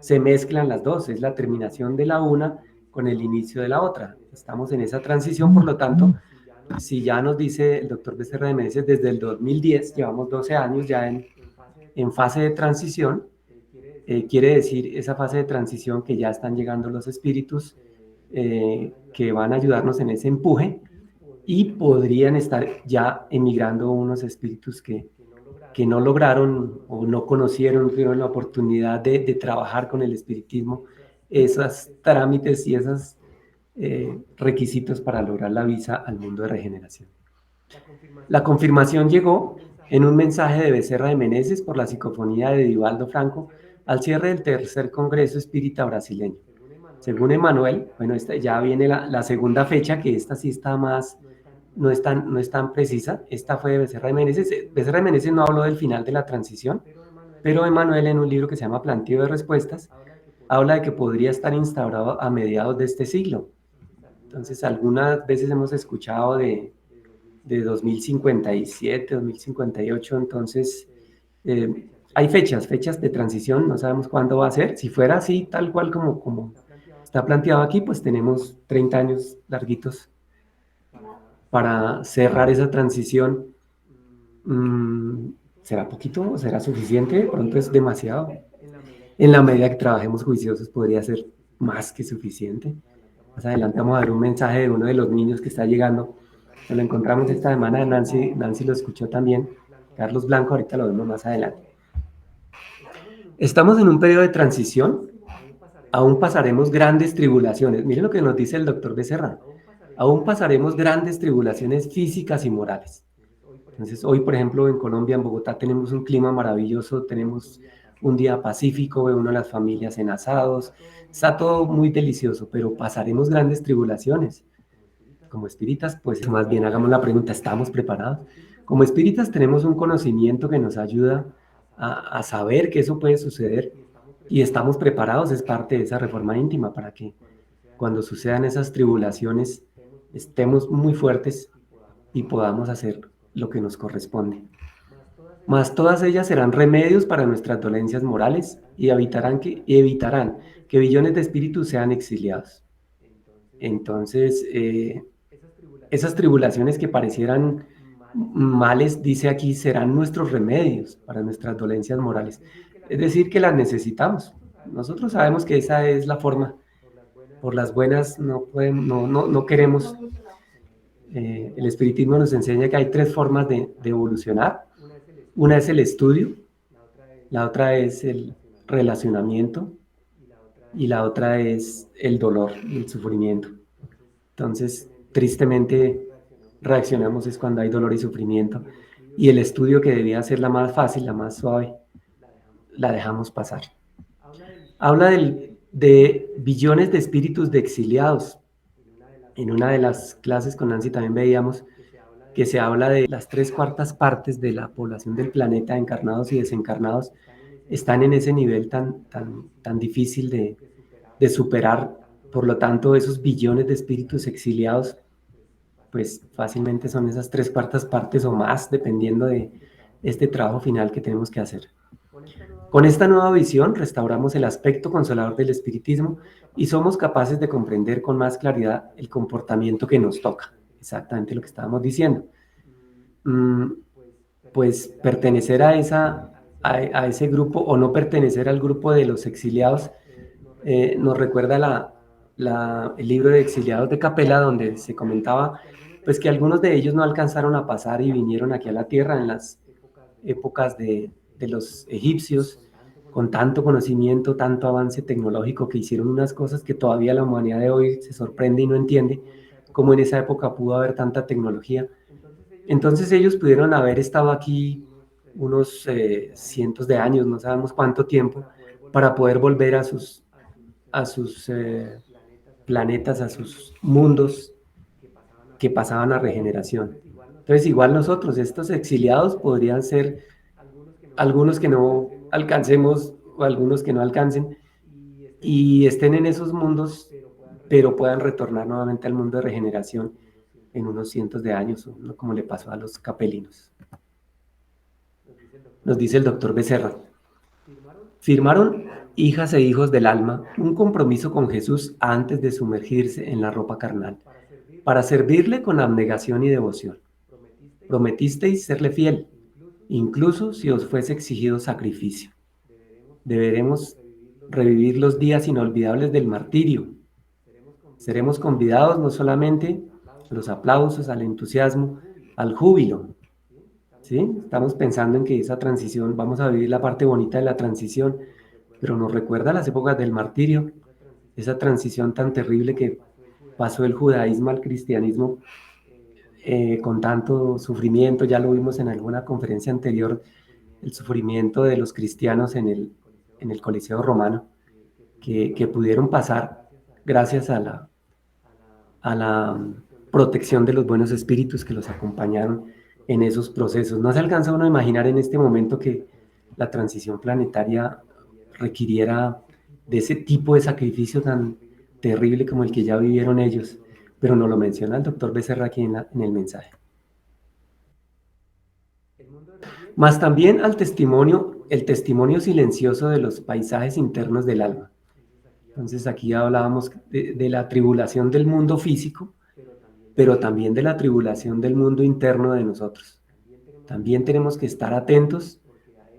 se mezclan las dos, es la terminación de la una con el inicio de la otra. Estamos en esa transición, por lo tanto, si ya nos dice el doctor Becerra de Meneses, desde el 2010, llevamos 12 años ya en fase de transición, quiere decir esa fase de transición que ya están llegando los espíritus que van a ayudarnos en ese empuje, y podrían estar ya emigrando unos espíritus que no lograron o no conocieron, tuvieron la oportunidad de trabajar con el espiritismo, esos trámites y esos requisitos para lograr la visa al mundo de regeneración. La confirmación llegó en un mensaje de Becerra de Meneses por la psicofonía de Divaldo Franco al cierre del tercer Congreso Espírita Brasileño. Según Emanuel, bueno, ya viene la segunda fecha, que esta sí está más, no es tan precisa. Esta fue de Becerra de Meneses. Becerra de Meneses no habló del final de la transición, pero Emanuel, en un libro que se llama Planteo de Respuestas, habla de que podría estar instaurado a mediados de este siglo. Entonces, algunas veces hemos escuchado de 2057, 2058, entonces hay fechas de transición, no sabemos cuándo va a ser. Si fuera así, tal cual como está planteado aquí, pues tenemos 30 años larguitos para cerrar esa transición. ¿Será poquito o será suficiente? De pronto es demasiado. En la medida que trabajemos juiciosos podría ser más que suficiente. Más adelante vamos a ver un mensaje de uno de los niños que está llegando. Lo encontramos esta semana, Nancy lo escuchó también. Carlos Blanco, ahorita lo vemos más adelante. Estamos en un periodo de transición. Aún pasaremos grandes tribulaciones. Miren lo que nos dice el doctor Becerra. Aún pasaremos grandes tribulaciones físicas y morales. Entonces, hoy, por ejemplo, en Colombia, en Bogotá, tenemos un clima maravilloso, tenemos un día pacífico, ve uno a las familias en asados, está todo muy delicioso, pero pasaremos grandes tribulaciones. Como espíritas, pues más bien hagamos la pregunta, ¿estamos preparados? Como espíritas tenemos un conocimiento que nos ayuda a saber que eso puede suceder, y estamos preparados, es parte de esa reforma íntima, para que cuando sucedan esas tribulaciones estemos muy fuertes y podamos hacer lo que nos corresponde. Mas todas ellas serán remedios para nuestras dolencias morales y evitarán que billones de espíritus sean exiliados. Entonces, esas tribulaciones que parecieran males, dice aquí, serán nuestros remedios para nuestras dolencias morales. Es decir, que las necesitamos. Nosotros sabemos que esa es la forma. Por las buenas no queremos. El espiritismo nos enseña que hay 3 formas de evolucionar. Una es el estudio, la otra es el relacionamiento y la otra es el dolor, el sufrimiento. Entonces, tristemente, reaccionamos es cuando hay dolor y sufrimiento, y el estudio, que debía ser la más fácil, la más suave, la dejamos pasar. Habla de billones de espíritus de exiliados. En una de las clases con Nancy también veíamos que se habla de las 3/4 partes de la población del planeta, encarnados y desencarnados, están en ese nivel tan difícil de superar. Por lo tanto, esos billones de espíritus exiliados, pues fácilmente son esas 3/4 partes o más, dependiendo de este trabajo final que tenemos que hacer. Con esta nueva visión restauramos el aspecto consolador del espiritismo y somos capaces de comprender con más claridad el comportamiento que nos toca. Exactamente lo que estábamos diciendo. Pues pertenecer a ese grupo o no pertenecer al grupo de los exiliados nos recuerda el libro de Exiliados de Capela, donde se comentaba pues que algunos de ellos no alcanzaron a pasar y vinieron aquí a la tierra en las épocas de los egipcios, con tanto conocimiento, tanto avance tecnológico, que hicieron unas cosas que todavía la humanidad de hoy se sorprende y no entiende, cómo en esa época pudo haber tanta tecnología. Entonces ellos pudieron haber estado aquí unos cientos de años, no sabemos cuánto tiempo, para poder volver a sus planetas, a sus mundos que pasaban a regeneración. Entonces igual nosotros, estos exiliados, podrían ser algunos que no alcancemos o algunos que no alcancen y estén en esos mundos, pero puedan retornar nuevamente al mundo de regeneración en unos cientos de años, ¿no? Como le pasó a los capelinos. Nos dice el doctor Becerra: firmaron hijas e hijos del alma un compromiso con Jesús antes de sumergirse en la ropa carnal, para servirle con abnegación y devoción. Prometisteis serle fiel, incluso si os fuese exigido sacrificio. Deberemos revivir los días inolvidables del martirio. Seremos convidados no solamente a los aplausos, al entusiasmo, al júbilo, ¿sí? Estamos pensando en que esa transición, vamos a vivir la parte bonita de la transición, pero nos recuerda las épocas del martirio, esa transición tan terrible que pasó el judaísmo al cristianismo, con tanto sufrimiento. Ya lo vimos en alguna conferencia anterior, el sufrimiento de los cristianos en el Coliseo Romano, que pudieron pasar gracias a la protección de los buenos espíritus que los acompañaron en esos procesos. No se alcanza uno a imaginar en este momento que la transición planetaria requiriera de ese tipo de sacrificio tan terrible como el que ya vivieron ellos, pero nos lo menciona el doctor Becerra aquí en el mensaje. Más también el testimonio silencioso de los paisajes internos del alma. Entonces aquí hablábamos de la tribulación del mundo físico, pero también de la tribulación del mundo interno de nosotros. También tenemos que estar atentos,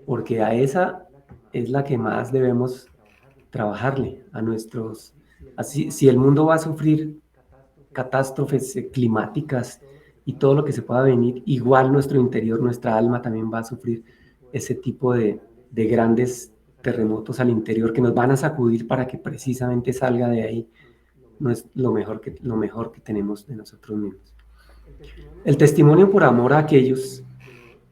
porque a esa es la que más debemos trabajarle a nuestros... Así, si el mundo va a sufrir catástrofes climáticas y todo lo que se pueda venir, igual nuestro interior, nuestra alma también va a sufrir ese tipo de grandes terremotos al interior que nos van a sacudir para que precisamente salga de ahí lo mejor que tenemos de nosotros mismos. El testimonio por amor a aquellos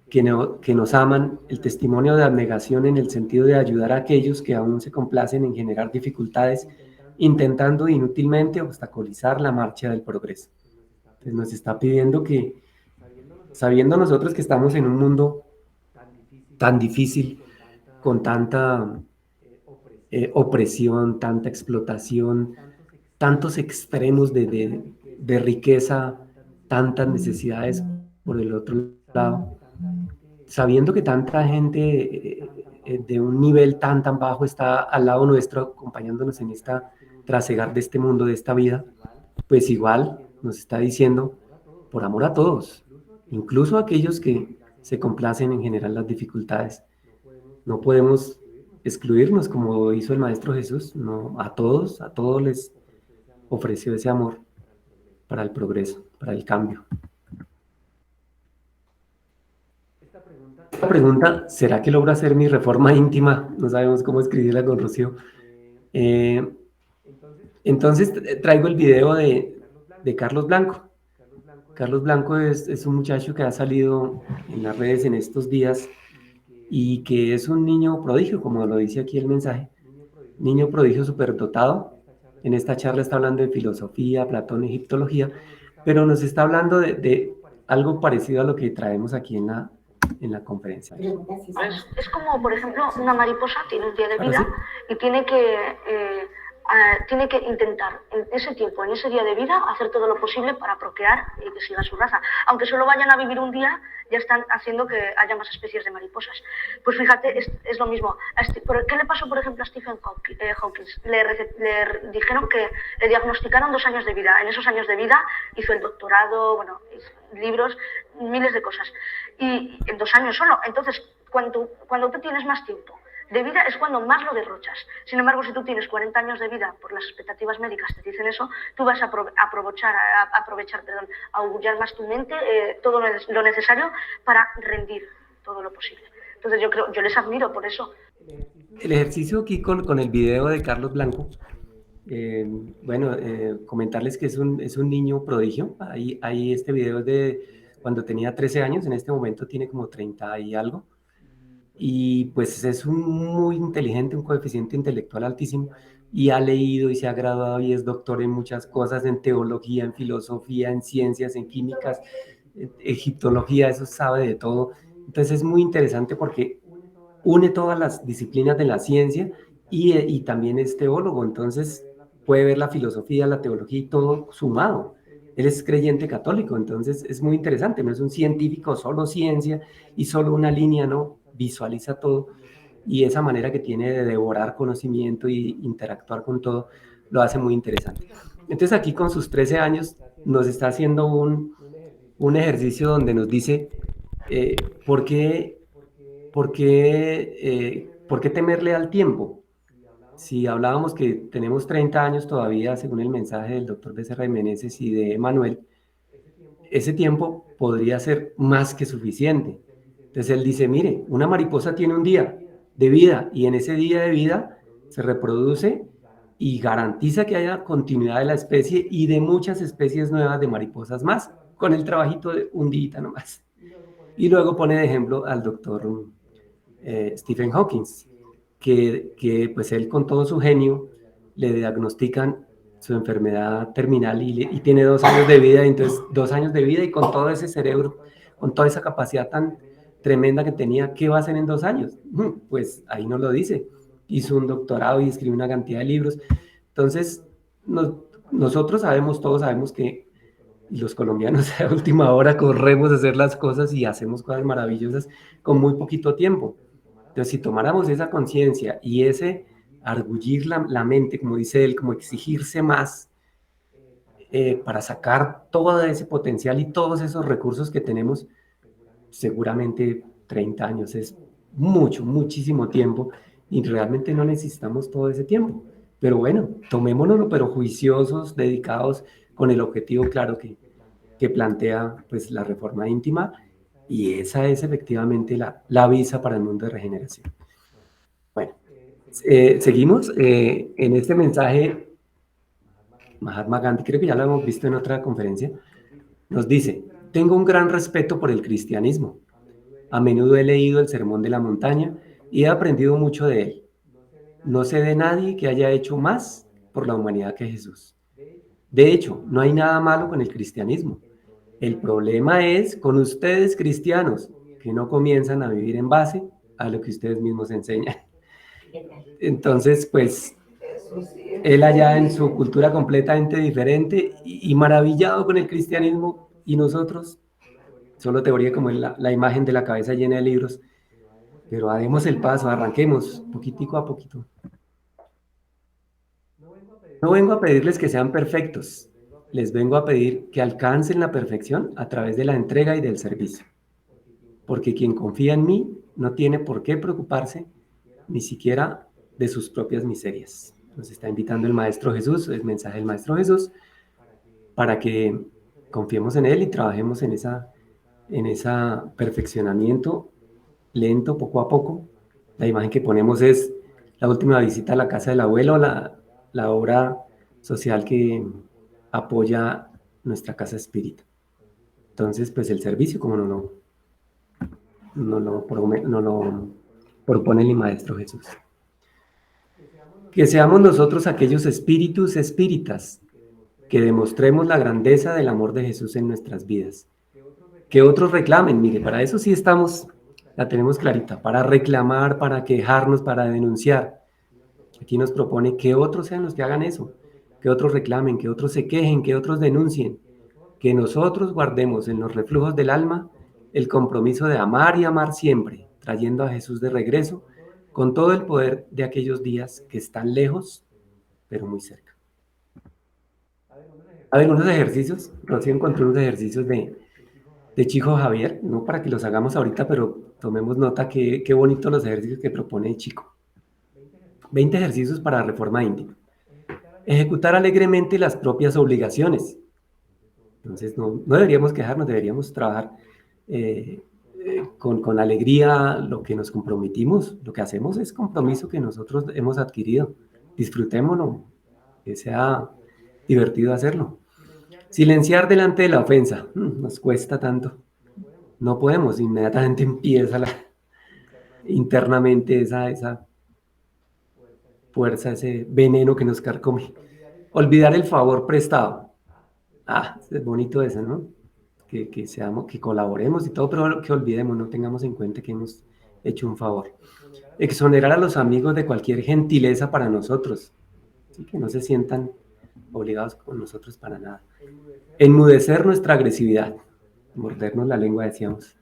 que nos aman, el testimonio de abnegación en el sentido de ayudar a aquellos que aún se complacen en generar dificultades, intentando inútilmente obstaculizar la marcha del progreso. Entonces nos está pidiendo que, sabiendo nosotros que estamos en un mundo tan difícil, con tanta opresión, tanta explotación, tantos extremos de riqueza, tantas necesidades por el otro lado, sabiendo que tanta gente de un nivel tan bajo está al lado nuestro, acompañándonos en esta trasegar de este mundo, de esta vida, pues igual nos está diciendo, por amor a todos, incluso a aquellos que se complacen en generar las dificultades. No podemos excluirnos como hizo el Maestro Jesús, no, a todos les ofreció ese amor para el progreso, para el cambio. Esta pregunta, ¿será que logro hacer mi reforma íntima? No sabemos cómo escribirla con Rocío. Entonces traigo el video de Carlos Blanco. Carlos Blanco es un muchacho que ha salido en las redes en estos días y que es un niño prodigio, como lo dice aquí el mensaje. Niño prodigio superdotado, En esta charla está hablando de filosofía, Platón, egiptología, pero nos está hablando de algo parecido a lo que traemos aquí en la conferencia. Es como, por ejemplo, una mariposa tiene un día de Ahora vida sí. y tiene que intentar en ese tiempo, en ese día de vida, hacer todo lo posible para procrear y que siga su raza. Aunque solo vayan a vivir un día, ya están haciendo que haya más especies de mariposas. Pues fíjate, es lo mismo. ¿Qué le pasó, por ejemplo, a Stephen Hawking? Le dijeron que le diagnosticaron 2 años de vida. En esos años de vida hizo el doctorado, bueno, libros, miles de cosas. Y en 2 años solo. Entonces, cuando tú tienes más tiempo de vida es cuando más lo derrochas. Sin embargo, si tú tienes 40 años de vida, por las expectativas médicas te dicen eso, tú vas a aprovechar, augullar más tu mente, todo lo necesario para rendir todo lo posible. Entonces yo les admiro por eso. El ejercicio aquí con el video de Carlos Blanco, comentarles que es un niño prodigio. Ahí este video es de cuando tenía 13 años, en este momento tiene como 30 y algo. Y pues es muy inteligente, un coeficiente intelectual altísimo, y ha leído y se ha graduado y es doctor en muchas cosas, en teología, en filosofía, en ciencias, en químicas, en egiptología, eso sabe de todo. Entonces es muy interesante porque une todas las disciplinas de la ciencia y también es teólogo, entonces puede ver la filosofía, la teología y todo sumado. Él es creyente católico, entonces es muy interesante, no es un científico, solo ciencia y solo una línea, no, visualiza todo y esa manera que tiene de devorar conocimiento y interactuar con todo lo hace muy interesante. Entonces aquí con sus 13 años nos está haciendo un ejercicio donde nos dice eh, ¿por qué ¿por qué temerle al tiempo? Si hablábamos que tenemos 30 años todavía, según el mensaje del doctor Becerra de Meneses y de Manuel, ese tiempo podría ser más que suficiente. Entonces él dice, mire, una mariposa tiene un día de vida y en ese día de vida se reproduce y garantiza que haya continuidad de la especie y de muchas especies nuevas de mariposas más, con el trabajito de un día nomás. Y luego pone de ejemplo al doctor Stephen Hawking, que pues él con todo su genio le diagnostican su enfermedad terminal y tiene 2 años de vida, entonces 2 años de vida y con todo ese cerebro, con toda esa capacidad tan tremenda que tenía, ¿qué va a hacer en 2 años? Pues ahí no lo dice. Hizo un doctorado y escribió una cantidad de libros. Entonces, nosotros sabemos, todos sabemos que los colombianos a última hora corremos a hacer las cosas y hacemos cosas maravillosas con muy poquito tiempo. Entonces, si tomáramos esa conciencia y ese argullir la mente, como dice él, como exigirse más para sacar todo ese potencial y todos esos recursos que tenemos, seguramente 30 años es muchísimo tiempo y realmente no necesitamos todo ese tiempo. Pero bueno, tomémonoslo, pero juiciosos, dedicados, con el objetivo claro que plantea pues, la reforma íntima, y esa es efectivamente la visa para el mundo de regeneración. Bueno, seguimos. En este mensaje, Mahatma Gandhi, creo que ya lo hemos visto en otra conferencia, nos dice, tengo un gran respeto por el cristianismo. A menudo he leído el Sermón de la Montaña y he aprendido mucho de él. No sé de nadie que haya hecho más por la humanidad que Jesús. De hecho, no hay nada malo con el cristianismo. El problema es con ustedes cristianos, que no comienzan a vivir en base a lo que ustedes mismos enseñan. Entonces, pues, él allá en su cultura completamente diferente y maravillado con el cristianismo, y nosotros, solo teoría como la imagen de la cabeza llena de libros, pero demos el paso, arranquemos, poquitico a poquito. No vengo a pedirles que sean perfectos, les vengo a pedir que alcancen la perfección a través de la entrega y del servicio. Porque quien confía en mí no tiene por qué preocuparse ni siquiera de sus propias miserias. Nos está invitando el Maestro Jesús, el mensaje del Maestro Jesús, para que confiemos en Él y trabajemos en ese perfeccionamiento lento, poco a poco. La imagen que ponemos es la última visita a la casa del abuelo, la obra social que apoya nuestra casa espírita. Entonces, pues el servicio, como no lo propone el Maestro Jesús. Que seamos nosotros aquellos espíritus espíritas que demostremos la grandeza del amor de Jesús en nuestras vidas. Que otros reclamen, mire, para eso sí estamos, la tenemos clarita, para reclamar, para quejarnos, para denunciar. Aquí nos propone que otros sean los que hagan eso, que otros reclamen, que otros se quejen, que otros denuncien, que nosotros guardemos en los reflujos del alma el compromiso de amar y amar siempre, trayendo a Jesús de regreso con todo el poder de aquellos días que están lejos, pero muy cerca. Hay unos ejercicios, Rocío encontró unos ejercicios de Chico Javier, no para que los hagamos ahorita, pero tomemos nota que qué bonitos los ejercicios que propone el Chico. 20 ejercicios para reforma íntima. Ejecutar alegremente las propias obligaciones. Entonces no deberíamos quejarnos, deberíamos trabajar con alegría lo que nos comprometimos. Lo que hacemos es compromiso que nosotros hemos adquirido. Disfrutémoslo, que sea divertido hacerlo. Silenciar delante de la ofensa. Nos cuesta tanto. No podemos, inmediatamente empieza internamente esa fuerza, ese veneno que nos carcome. Olvidar el favor prestado. Es bonito eso, ¿no? Que seamos, que colaboremos y todo, pero que olvidemos, no tengamos en cuenta que hemos hecho un favor. Exonerar a los amigos de cualquier gentileza para nosotros, ¿sí? Que no se sientan obligados con nosotros para nada. Enmudecer nuestra agresividad, mordernos la lengua, decíamos.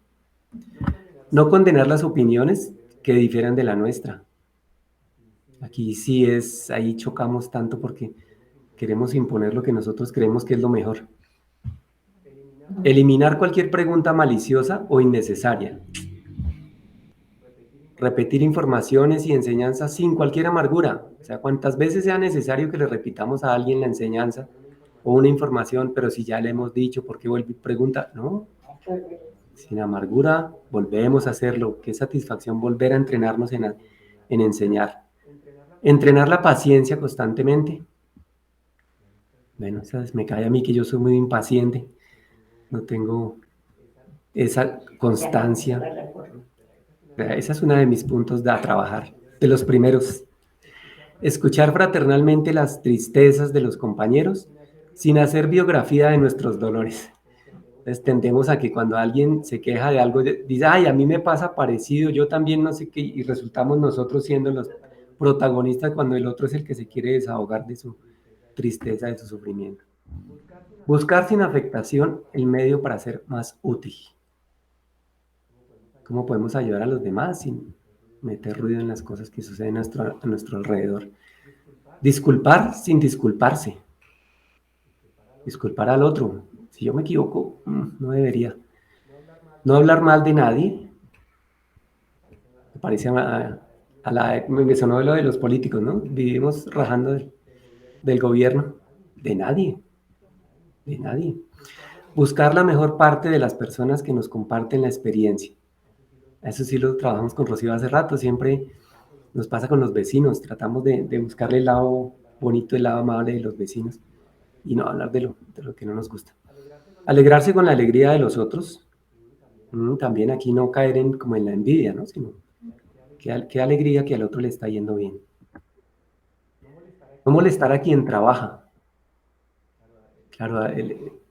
No condenar las opiniones que difieran de la nuestra. Aquí sí ahí chocamos tanto porque queremos imponer lo que nosotros creemos que es lo mejor. Eliminar cualquier pregunta maliciosa o innecesaria. Repetir informaciones y enseñanzas sin cualquier amargura. O sea, cuantas veces sea necesario que le repitamos a alguien la enseñanza o una información, pero si ya le hemos dicho, ¿por qué vuelve y pregunta? No, sin amargura, volvemos a hacerlo. Qué satisfacción volver a entrenarnos en enseñar. Entrenar la paciencia constantemente. Bueno, me cae a mí que yo soy muy impaciente. No tengo esa constancia. Esa es una de mis puntos a trabajar, de los primeros. Escuchar fraternalmente las tristezas de los compañeros sin hacer biografía de nuestros dolores. Entonces tendemos a que cuando alguien se queja de algo, dice, ay, a mí me pasa parecido, yo también no sé qué, y resultamos nosotros siendo los protagonistas cuando el otro es el que se quiere desahogar de su tristeza, de su sufrimiento. Buscar sin afectación el medio para ser más útil. ¿Cómo podemos ayudar a los demás sin meter ruido en las cosas que suceden a nuestro alrededor? Disculpar sin disculparse. Disculpar al otro. Si yo me equivoco, no debería. No hablar mal de nadie. Me parece me sonó lo de los políticos, ¿no? Vivimos rajando del gobierno. De nadie. De nadie. Buscar la mejor parte de las personas que nos comparten la experiencia. Eso sí lo trabajamos con Rocío hace rato, siempre nos pasa con los vecinos, tratamos de buscarle el lado bonito, el lado amable de los vecinos y no hablar de lo que no nos gusta. Alegrarse con la alegría de los otros, también aquí no caer como en la envidia, ¿no? Sino qué alegría que al otro le está yendo bien. No molestar a quien trabaja. Claro,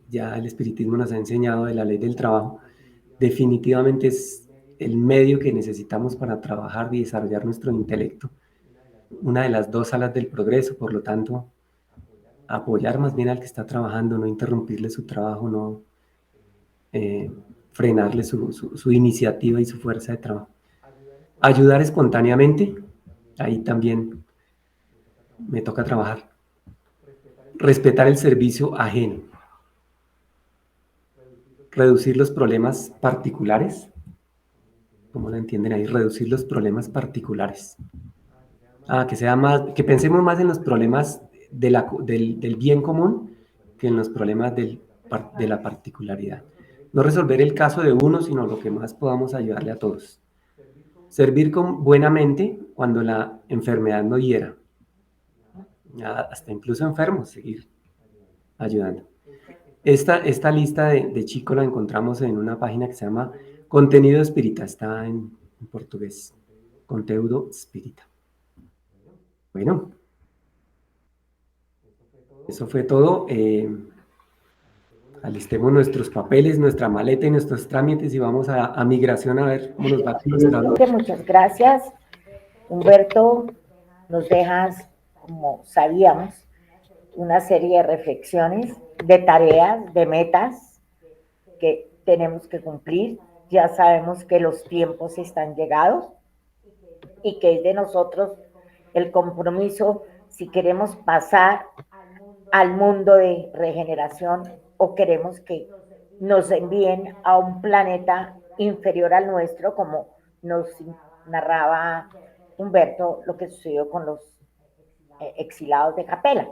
ya el espiritismo nos ha enseñado de la ley del trabajo, definitivamente es el medio que necesitamos para trabajar y desarrollar nuestro intelecto. Una de las dos alas del progreso, por lo tanto, apoyar más bien al que está trabajando, no interrumpirle su trabajo, no frenarle su iniciativa y su fuerza de trabajo. Ayudar espontáneamente, ahí también me toca trabajar. Respetar el servicio ajeno. Reducir los problemas particulares. ¿Cómo lo entienden ahí? Reducir los problemas particulares. Que pensemos más en los problemas del bien común que en los problemas de la particularidad. No resolver el caso de uno, sino lo que más podamos ayudarle a todos. Servir buenamente cuando la enfermedad no hiera. Hasta incluso enfermos, seguir ayudando. Esta lista de Chico la encontramos en una página que se llama Contenido Espírita, está en portugués, Conteúdo Espírita. Bueno, Eso fue todo. Alistemos nuestros papeles, nuestra maleta y nuestros trámites y vamos a migración a ver cómo nos va con nuestra noche. Muchas gracias. Humberto, nos dejas, como sabíamos, una serie de reflexiones, de tareas, de metas que tenemos que cumplir. Ya sabemos que los tiempos están llegados y que es de nosotros el compromiso si queremos pasar al mundo de regeneración o queremos que nos envíen a un planeta inferior al nuestro, como nos narraba Humberto lo que sucedió con los exilados de Capela.